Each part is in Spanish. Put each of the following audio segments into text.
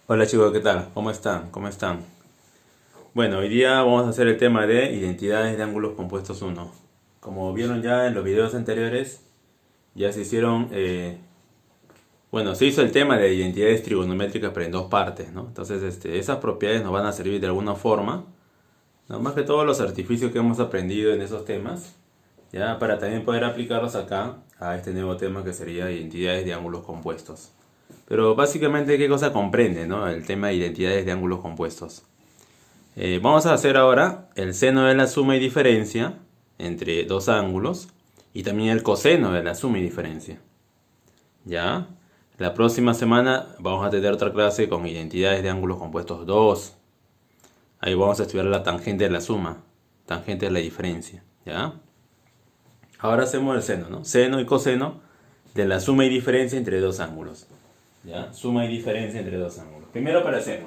Hola chicos, ¿qué tal? ¿Cómo están? ¿Cómo están? Bueno, hoy día vamos a hacer el tema de identidades de ángulos compuestos uno. Como vieron ya en los videos anteriores, ya se hicieron, se hizo el tema de identidades trigonométricas pero en dos partes, ¿no? Entonces, esas propiedades nos van a servir de alguna forma, ¿no? Más que todos los artificios que hemos aprendido en esos temas, ya para también poder aplicarlos acá a este nuevo tema que sería identidades de ángulos compuestos. Pero básicamente, ¿qué cosa comprende, no? El tema de identidades de ángulos compuestos. Vamos a hacer ahora el seno de la suma y diferencia entre dos ángulos y también el coseno de la suma y diferencia. ¿Ya? La próxima semana vamos a tener otra clase con identidades de ángulos compuestos 2. Ahí vamos a estudiar la tangente de la suma, tangente de la diferencia. ¿Ya? Ahora hacemos el seno, ¿no? Seno y coseno de la suma y diferencia entre dos ángulos. ¿Ya? Suma y diferencia entre dos ángulos. Primero para el seno.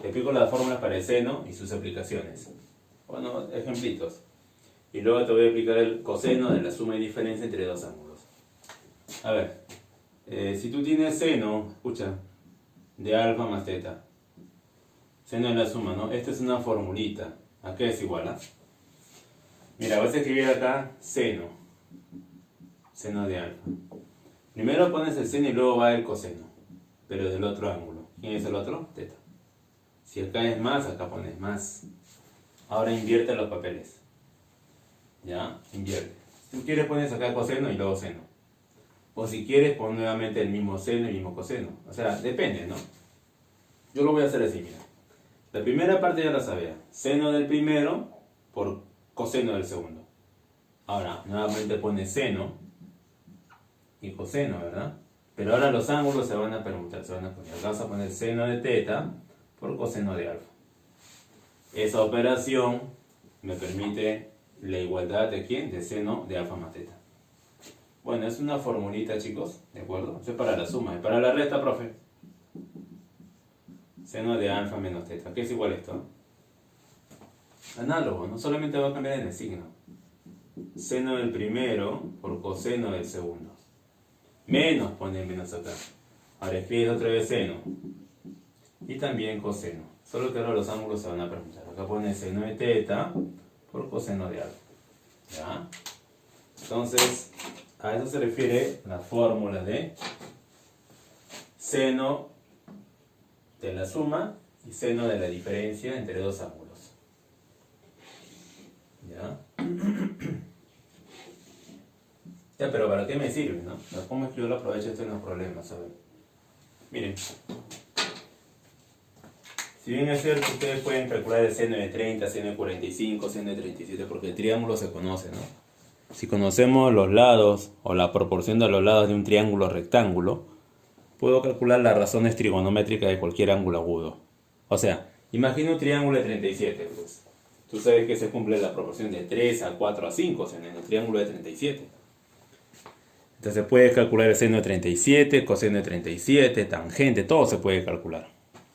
Te explico las fórmulas para el seno y sus aplicaciones. Bueno, ejemplitos. Y luego te voy a explicar el coseno de la suma y diferencia entre dos ángulos. A ver, si tú tienes seno, escucha, de alfa más teta. Seno de la suma, ¿no? Esta es una formulita. ¿A qué es igual? Mira, vas a escribir acá seno. Seno de alfa. Primero pones el seno y luego va el coseno. Pero del otro ángulo. ¿Quién es el otro? Teta. Si acá es más, acá pones más. Ahora invierte los papeles. ¿Ya? Invierte. Si tú quieres pones acá coseno y luego seno. O si quieres pon nuevamente el mismo seno y el mismo coseno. O sea, depende, ¿no? Yo lo voy a hacer así, mira. La primera parte ya la sabía. Seno del primero por coseno del segundo. Ahora, nuevamente pones seno y coseno, ¿verdad? Pero ahora los ángulos se van a permutar, se van a poner. Acá vas a poner seno de teta por coseno de alfa. Esa operación me permite la igualdad de ¿quién? De seno de alfa más teta. Bueno, es una formulita, chicos, ¿de acuerdo? Eso es para la suma. ¿Y para la resta, profe? Seno de alfa menos teta. ¿Qué es igual a esto? Análogo, no solamente va a cambiar en el signo. Seno del primero por coseno del segundo. Menos, pone menos acá. Ahora escribes otra vez seno. Y también coseno. Solo que ahora los ángulos se van a permutar. Acá pone seno de teta por coseno de alfa. ¿Ya? Entonces, a eso se refiere la fórmula de seno de la suma y seno de la diferencia entre dos ángulos. ¿Ya? Ya, pero ¿para qué me sirve, no? ¿Cómo es que yo lo aprovecho esto en los problemas? A ver. Miren. Si bien es cierto, ustedes pueden calcular el seno de 30, seno de 45, seno de 37, porque el triángulo se conoce, ¿no? Si conocemos los lados o la proporción de los lados de un triángulo rectángulo, puedo calcular las razones trigonométricas de cualquier ángulo agudo. O sea, imagina un triángulo de 37, pues. Tú sabes que se cumple la proporción de 3 a 4 a 5, o sea, en el triángulo de 37. Entonces puedes calcular el seno de 37, coseno de 37, tangente, todo se puede calcular.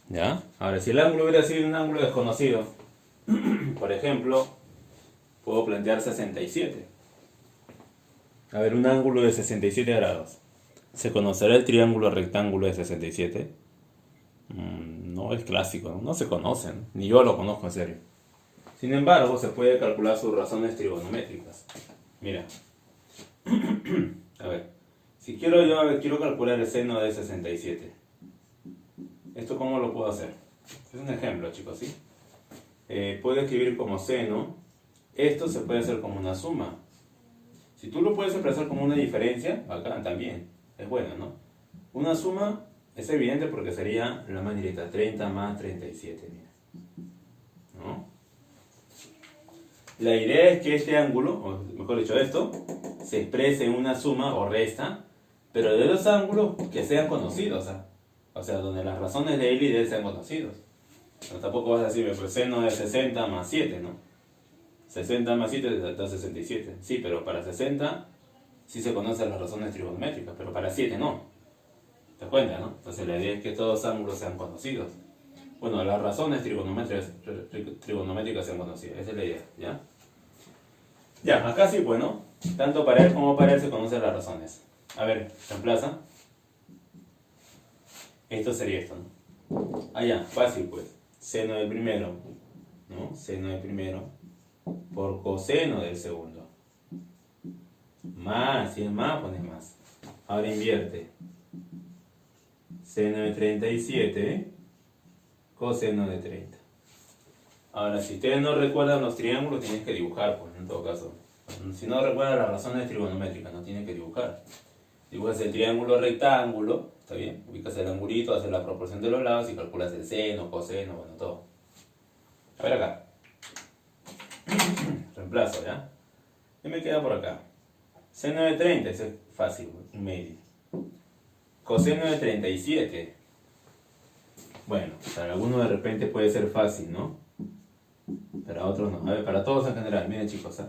¿Ya? Ahora, si el ángulo hubiera sido un ángulo desconocido, por ejemplo, puedo plantear 67. A ver, un ángulo de 67 grados. ¿Se conocerá el triángulo rectángulo de 67? No es clásico, ¿no? No se conocen, ni yo lo conozco en serio. Sin embargo, se puede calcular sus razones trigonométricas. Mira. A ver, si quiero calcular el seno de 67. ¿Esto cómo lo puedo hacer? Es un ejemplo, chicos, ¿sí? Puedo escribir como seno. Esto se puede hacer como una suma. Si tú lo puedes expresar como una diferencia, acá también. Es bueno, ¿no? Una suma es evidente porque sería la más directa. 30 más 37, mira. ¿No? La idea es que este ángulo, o mejor dicho esto, se exprese en una suma o resta, pero de dos ángulos que sean conocidos, o sea, donde las razones de él y de él sean conocidos. No, tampoco vas a decir, pues seno de 60 más 7, ¿no? 60 más 7 da 67. Sí, pero para 60 sí se conocen las razones trigonométricas, pero para 7 no. ¿Te das cuenta, no? Entonces la idea es que todos ángulos sean conocidos. Bueno, las razones trigonométricas sean conocidas. Esa es la idea, ¿ya? Ya, acá sí, bueno. Tanto para él como para él se conocen las razones. A ver, reemplaza. Esto sería esto, ¿no? Ah, ya, fácil pues. Seno del primero, ¿no? Seno del primero por coseno del segundo. Más, si es más, pones más. Ahora invierte. Seno de 37, coseno de 30. Ahora, si ustedes no recuerdan los triángulos, tienes que dibujar, pues, en todo caso. Si no recuerdan las razones trigonométricas, no tienen que dibujar. Dibujas el triángulo rectángulo, ¿está bien? Ubicas el angulito, haces la proporción de los lados y calculas el seno, coseno, bueno, todo. A ver acá. Reemplazo, ¿ya? ¿Qué me queda por acá? Seno de 30, ese es fácil, un medio. Coseno de 37. Bueno, para algunos de repente puede ser fácil, ¿no? Para otros no. A ver, para todos en general, miren chicos, ¿eh?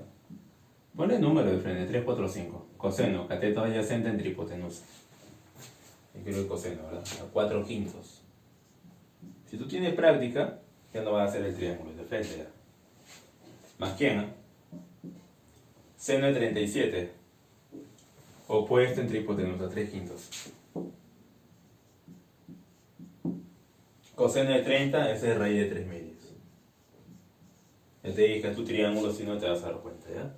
Ponle el número de frente, 3, 4, 5. Coseno, cateto adyacente entre hipotenusa. Yo quiero el coseno, ¿verdad? A 4 quintos. Si tú tienes práctica, ya no vas a hacer el triángulo, de frente ya. ¿Más quién? ¿Eh? Seno de 37. Opuesto entre hipotenusa, 3 quintos. Coseno de 30, ese es raíz de 3 medios. Ya te dije tu triángulo, si no te vas a dar cuenta, ¿ya?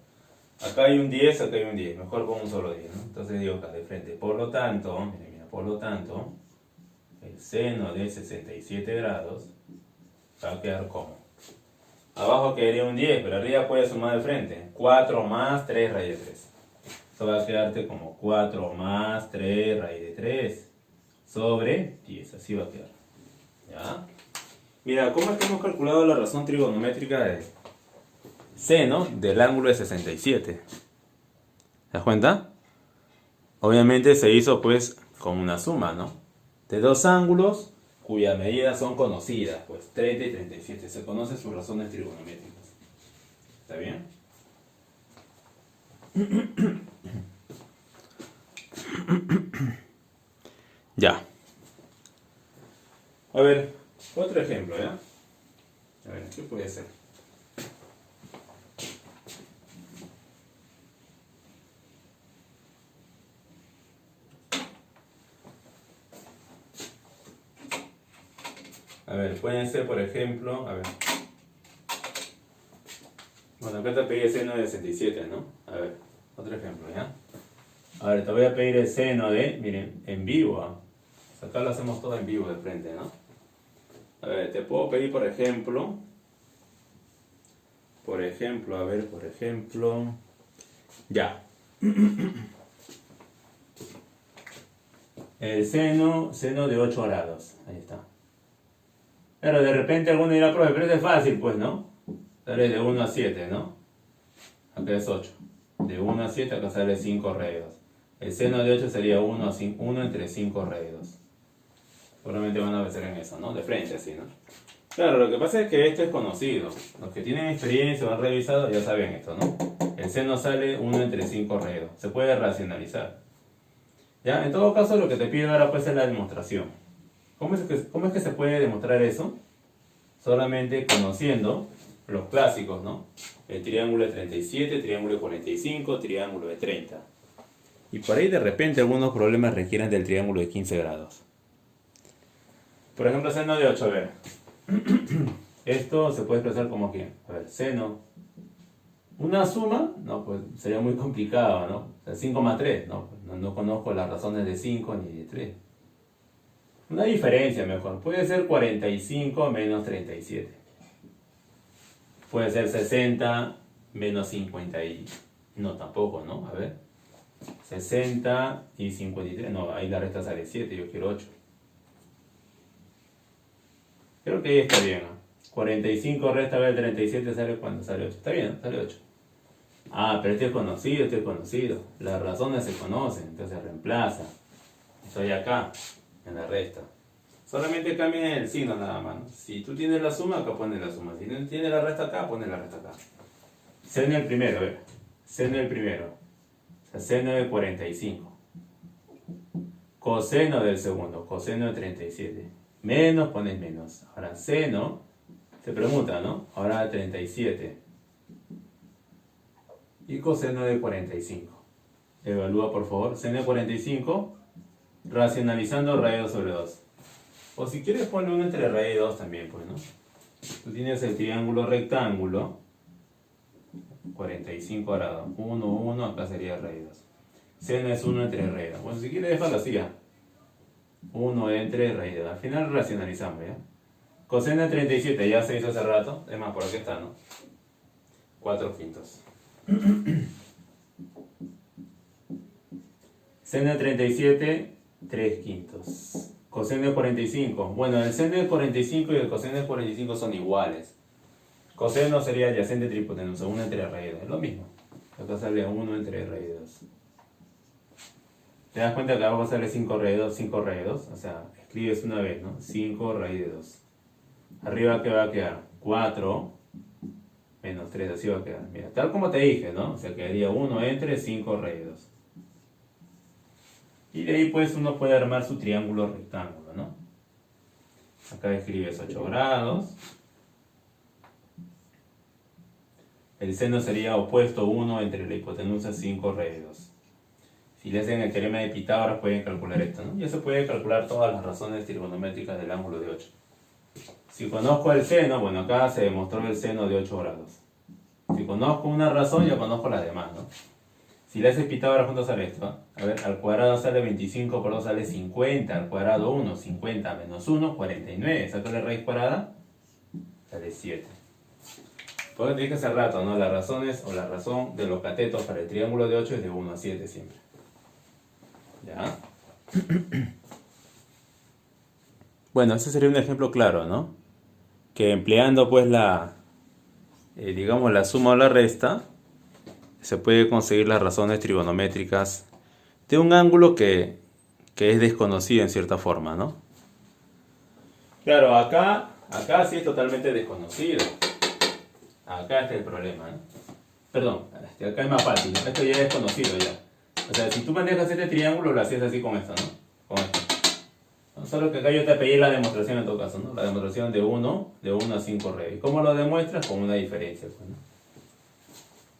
Acá hay un 10, acá hay un 10. Mejor con un solo 10, ¿no? Entonces digo acá de frente. Por lo tanto, mira, por lo tanto, el seno de 67 grados va a quedar como. Abajo quedaría un 10, pero arriba puedes sumar de frente. 4 más 3 raíz de 3. Esto va a quedarte como 4 más 3 raíz de 3 sobre 10. Así va a quedar. ¿Ya? Mira, ¿cómo es que hemos calculado la razón trigonométrica de seno del ángulo de 67? ¿Te das cuenta? Obviamente se hizo pues con una suma, ¿no? De dos ángulos cuyas medidas son conocidas, pues 30 y 37. Se conocen sus razones trigonométricas. ¿Está bien? Ya. A ver, otro ejemplo, ¿ya? A ver, ¿qué puede ser? A ver, pueden ser, por ejemplo, a ver. Bueno, acá te pedí el seno de 67, ¿no? A ver, otro ejemplo, ¿ya? A ver, te voy a pedir el seno de, miren, en vivo, ¿ah? Acá lo hacemos todo en vivo de frente, ¿no? A ver, te puedo pedir, por ejemplo, a ver, por ejemplo, ya. El seno de 8 grados, ahí está. Pero de repente alguno dirá, profe, pero es fácil, pues, ¿no? Sale de 1 a 7, ¿no? Acá es 8. De 1 a 7 acá sale 5 rey 2. El seno de 8 sería 1 entre 5 rey 2. Seguramente van a vencer en eso, ¿no? De frente, así, ¿no? Claro, lo que pasa es que esto es conocido. Los que tienen experiencia o han revisado ya saben esto, ¿no? El seno sale 1 entre 5 rey 2. Se puede racionalizar. ¿Ya? En todo caso, lo que te pido ahora pues es la demostración. ¿Cómo es que se puede demostrar eso? Solamente conociendo los clásicos, ¿no? El triángulo de 37, triángulo de 45, triángulo de 30. Y por ahí de repente algunos problemas requieren del triángulo de 15 grados. Por ejemplo, seno de 8, a ver. Esto se puede expresar como que, a ver, seno. ¿Una suma? No, pues sería muy complicado, ¿no? O sea, 5 más 3, no, no conozco las razones de 5 ni de 3. Una diferencia mejor, puede ser 45 menos 37. Puede ser 60 menos 50 y... No, tampoco, ¿no? A ver. 60 y 53, no, ahí la resta sale 7, yo quiero 8. Creo que ahí está bien, ¿no? 45 resta de 37 sale cuando sale 8. Está bien, sale 8. Ah, pero este es conocido. Las razones se conocen, entonces reemplaza. Estoy acá, en la resta. Solamente cambien el signo nada más, ¿no? Si tú tienes la suma, acá pones la suma. Si no tienes la resta acá, pones la resta acá. Seno el primero, Seno el primero. O sea, seno de 45. Coseno del segundo, coseno de 37. Menos pones menos. Ahora seno, se pregunta, ¿no? Ahora 37. Y coseno de 45. Evalúa por favor. Seno de 45, racionalizando raíz 2 sobre 2. O si quieres ponle 1 entre raíz de 2 también, pues, ¿no? Tú tienes el triángulo rectángulo, 45 grados. 1, 1, acá sería raíz de 2. Seno es 1 entre raíz de 2. Bueno, si quieres déjalo así ya. 1 entre raíz de 2. Al final racionalizamos, ¿ya? Coseno de 37, ya se hizo hace rato. Es más, por aquí está, ¿no? 4 quintos. Seno de 37, 3 quintos. Coseno de 45. Bueno, el seno de 45 y el coseno de 45 son iguales. Coseno sería adyacente de hipotenusa, 1 entre raíz de 2. Es lo mismo. Acá sale 1 entre raíz de 2. ¿Te das cuenta que abajo sale 5 raíz de 2, 5 raíz de 2? O sea, escribes una vez, ¿no? 5 raíz de 2. Arriba, ¿qué va a quedar? 4 menos 3, así va a quedar. Mira, tal como te dije, ¿no? O sea, quedaría 1 entre 5 raíz de 2. Y de ahí pues uno puede armar su triángulo rectángulo, ¿no? Acá escribes 8 grados. El seno sería opuesto 1 entre la hipotenusa 5 raíz de 2. Si le hacen el teorema de Pitágoras pueden calcular esto, ¿no? Ya se puede calcular todas las razones trigonométricas del ángulo de 8. Si conozco el seno, bueno, acá se demostró el seno de 8 grados. Si conozco una razón, ya conozco las demás, ¿no? Si le haces Pitágoras, ¿cuánto sale esto? A ver, al cuadrado sale 25, por 2 sale 50, al cuadrado 1, 50 menos 1, 49. Sácale raíz cuadrada, sale 7. Por eso te dije hace rato, ¿no? Las razones o la razón de los catetos para el triángulo de 8 es de 1 a 7 siempre. ¿Ya? Bueno, ese sería un ejemplo claro, ¿no? Que empleando pues digamos la suma o la resta, se puede conseguir las razones trigonométricas de un ángulo que es desconocido en cierta forma, ¿no? Claro, acá sí es totalmente desconocido. Acá está el problema, ¿no? Perdón, acá es más fácil, ¿no? Esto ya es desconocido ya. O sea, si tú manejas este triángulo, lo hacías así con esto, ¿no? Con esto. ¿No? Solo que acá yo te pedí la demostración en todo caso, ¿no? La demostración de 1 a 5 raíz. ¿Cómo lo demuestras? Con una diferencia, pues, ¿no?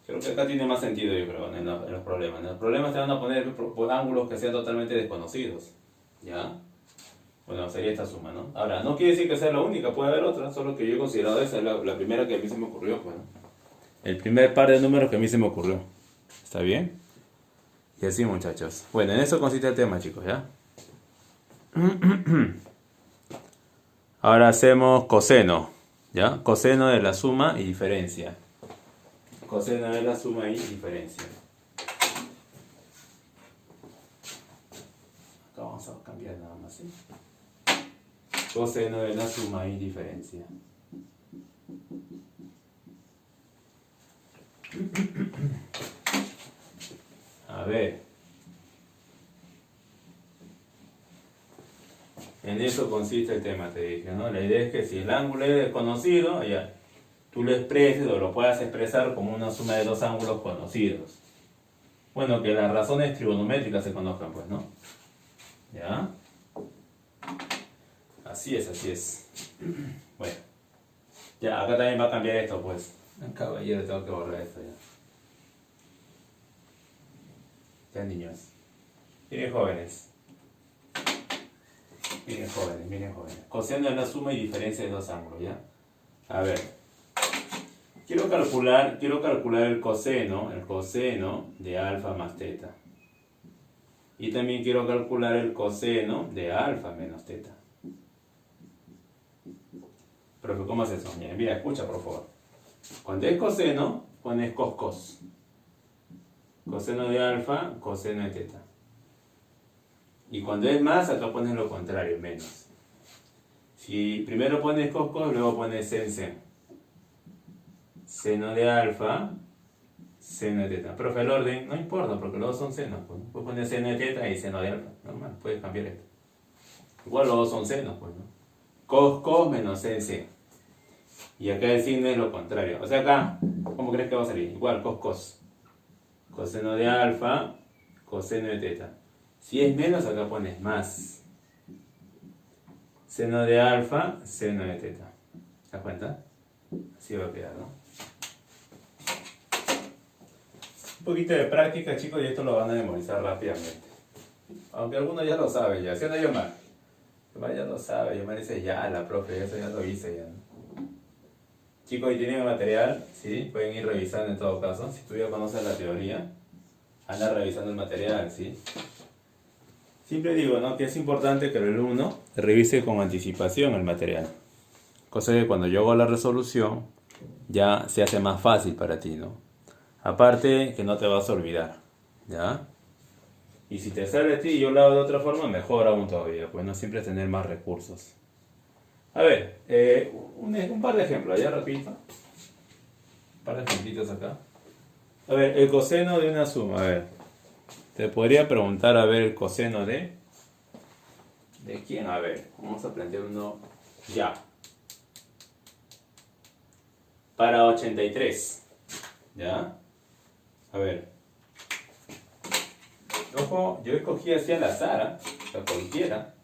Creo que acá tiene más sentido, yo creo, en los problemas. En los problemas te van a poner ángulos que sean totalmente desconocidos. ¿Ya? Bueno, sería esta suma, ¿no? Ahora, no quiere decir que sea la única, puede haber otra, solo que yo he considerado esa, la primera que a mí se me ocurrió, pues, ¿no? El primer par de números que a mí se me ocurrió. ¿Está bien? Y así, muchachos. Bueno, en eso consiste el tema, chicos, ¿ya? Ahora hacemos coseno, ¿ya? Coseno de la suma y diferencia. Coseno de la suma y diferencia. Acá vamos a cambiar nada más, ¿sí? Coseno de la suma y diferencia. A ver. En eso consiste el tema, te dije, ¿no? La idea es que si el ángulo es desconocido, ya, tú lo expreses o lo puedas expresar como una suma de dos ángulos conocidos. Bueno, que las razones trigonométricas se conozcan, pues, ¿no? ¿Ya? Así es, así es. Bueno. Ya, acá también va a cambiar esto, pues. Caballero, tengo que borrar esto ya. Ya, niños. Miren, jóvenes. Miren, jóvenes, miren, jóvenes. Coseno es la suma y diferencia de dos ángulos, ¿ya? A ver. Quiero calcular el coseno de alfa más teta. Y también quiero calcular el coseno de alfa menos teta. Profe, ¿cómo es eso? Mira, escucha, por favor. Cuando es coseno, pones cos. Coseno de alfa, coseno de teta. Y cuando es más, acá pones lo contrario, menos. Si primero pones cos, luego pones sen. Seno de alfa, seno de teta. Profe, el orden no importa, porque los dos son senos. Pues, ¿no? Puedes poner seno de teta y seno de alfa. Normal, puedes cambiar esto. Igual los dos son senos, pues, ¿no? Cos menos sen. Y acá el signo es lo contrario. O sea, acá, ¿cómo crees que va a salir? Igual, cos. Coseno de alfa, coseno de teta. Si es menos, acá pones más. Seno de alfa, seno de teta. ¿Te das cuenta? Así va a quedar, ¿no? Un poquito de práctica, chicos, y esto lo van a memorizar rápidamente. Aunque algunos ya lo saben ya. ¿Sí o no, Yomar? Además ya lo sabe, yo me dice ya, la profe, eso ya lo hice ya. Chicos, y tienen el material, ¿sí? Pueden ir revisando en todo caso. Si tú ya conoces la teoría, anda revisando el material, ¿sí? Siempre digo, ¿no? Que es importante que el alumno revise con anticipación el material. Cosa que cuando yo hago la resolución, ya se hace más fácil para ti, ¿no? Aparte que no te vas a olvidar, ¿ya? Y si te sale a ti y yo lo hago de otra forma, mejor aún todavía, pues no siempre tener más recursos. A ver, un par de ejemplos, ya repito. Un par de ejemplitos acá. A ver, el coseno de una suma, a ver. Te podría preguntar, a ver, el coseno de... ¿De quién? A ver, vamos a plantear uno ya. Para 83. ¿Ya? A ver. Ojo, yo escogí así al azar, o sea, cualquiera.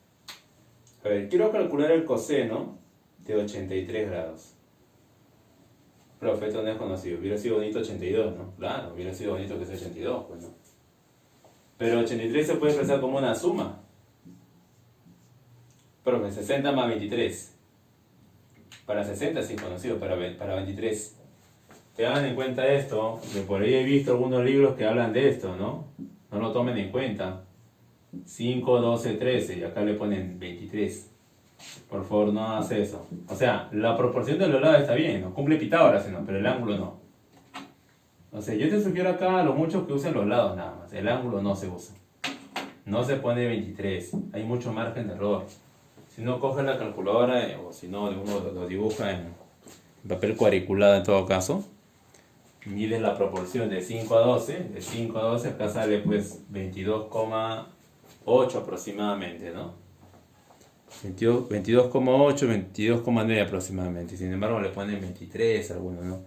A ver, quiero calcular el coseno de 83 grados. Profe, esto no es conocido. Hubiera sido bonito 82, ¿no? Claro, hubiera sido bonito que sea 82, pues, ¿no? Pero 83 se puede expresar como una suma. Profe, 60 más 23. Para 60 sí es conocido, para 23. Tengan en cuenta esto, que por ahí he visto algunos libros que hablan de esto, ¿no? No lo tomen en cuenta. 5, 12, 13, y acá le ponen 23. Por favor, no hagas eso. O sea, la proporción de los lados está bien, ¿no? Cumple Pitágoras, ¿no? Pero el ángulo no. O sea, yo te sugiero acá a lo mucho que usen los lados nada más. El ángulo no se usa. No se pone 23. Hay mucho margen de error. Si no, coge la calculadora, o si no, uno lo dibuja en papel cuadriculado en todo caso. Mides la proporción de 5 a 12. De 5 a 12 acá sale pues 22,8 aproximadamente, ¿no? 22,8, 22,9 aproximadamente. Sin embargo le ponen 23 algunos, ¿no?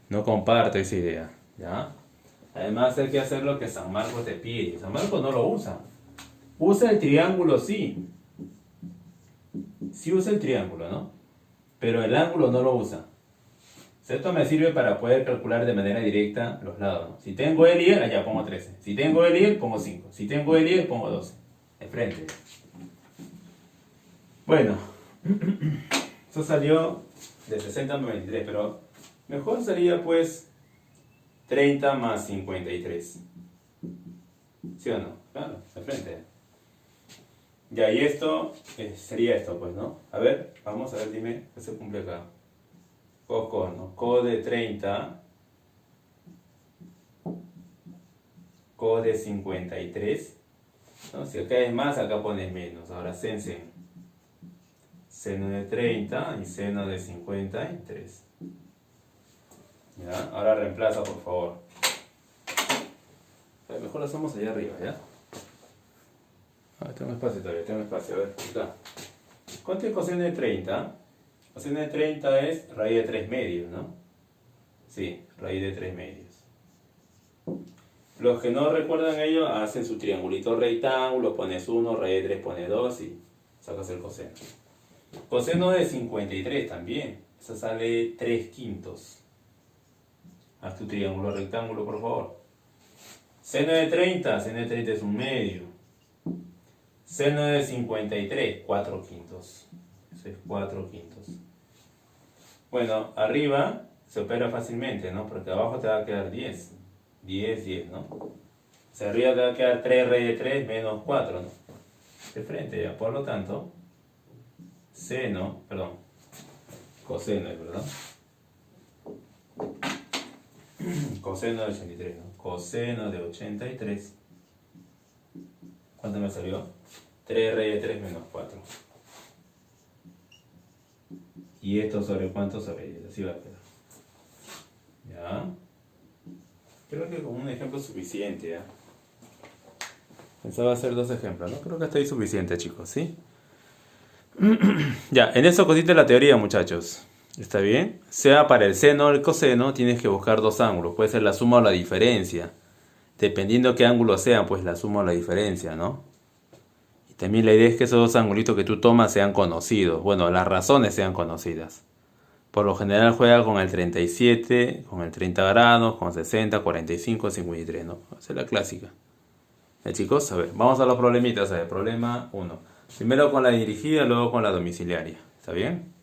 No comparto esa idea, ¿ya? Además hay que hacer lo que San Marcos te pide. San Marcos no lo usa. Usa el triángulo, sí. Sí usa el triángulo, ¿no? Pero el ángulo no lo usa. Esto me sirve para poder calcular de manera directa los lados, ¿no? Si tengo L y L, allá pongo 13. Si tengo L y L, pongo 5. Si tengo L y L, pongo 12. De frente. Bueno, eso salió de 60 más 23, pero mejor sería pues 30 más 53. ¿Sí o no? Claro, de frente. Ya, y esto sería esto, pues, ¿no? A ver, vamos a ver, dime, ¿qué se cumple acá? ¿No? Co de 30, co de 53, ¿no? Si acá es más, acá pones menos. Ahora sen. Seno de 30 y seno de 53. ¿Ya? Ahora reemplaza, por favor. Mejor lo hacemos allá arriba, ¿ya? Tengo espacio todavía, tengo espacio. A ver, acá. ¿Cuánto es coseno de 30? Coseno de 30 es raíz de 3 medios, ¿no? Sí, raíz de 3 medios. Los que no recuerdan ello, hacen su triangulito rectángulo, pones 1, raíz de 3 pones 2 y sacas el coseno. Coseno de 53 también. Eso sale 3 quintos. Haz tu triángulo rectángulo, por favor. Seno de 30 es 1 medio. Seno de 53, 4 quintos. Eso es 4 quintos. Bueno, arriba se opera fácilmente, ¿no? Porque abajo te va a quedar 10. 10, ¿no? O sea, arriba te va a quedar 3 raíz de 3 menos 4, ¿no? De frente ya. Por lo tanto, coseno, ¿verdad? Coseno de 83, ¿no? Coseno de 83. ¿Cuánto me salió? 3 raíz de 3 menos 4. ¿Y esto sobre cuánto? Sobre 10. Así va a quedar. ¿Ya? Creo que con un ejemplo es suficiente, ¿ya? Pensaba hacer 2 ejemplos, ¿no? Creo que está ahí suficiente, chicos, ¿sí? Ya, en eso consiste la teoría, muchachos. ¿Está bien? Sea para el seno o el coseno, tienes que buscar 2 ángulos. Puede ser la suma o la diferencia. Dependiendo qué ángulo sean, pues la suma o la diferencia, ¿no? Y también la idea es que esos 2 angulitos que tú tomas sean conocidos. Bueno, las razones sean conocidas. Por lo general juega con el 37, con el 30 grados, con 60, 45, 53, ¿no? Esa es la clásica. Chicos, a ver, vamos a los problemitas. A ver, problema 1. Primero con la dirigida, luego con la domiciliaria. ¿Está bien?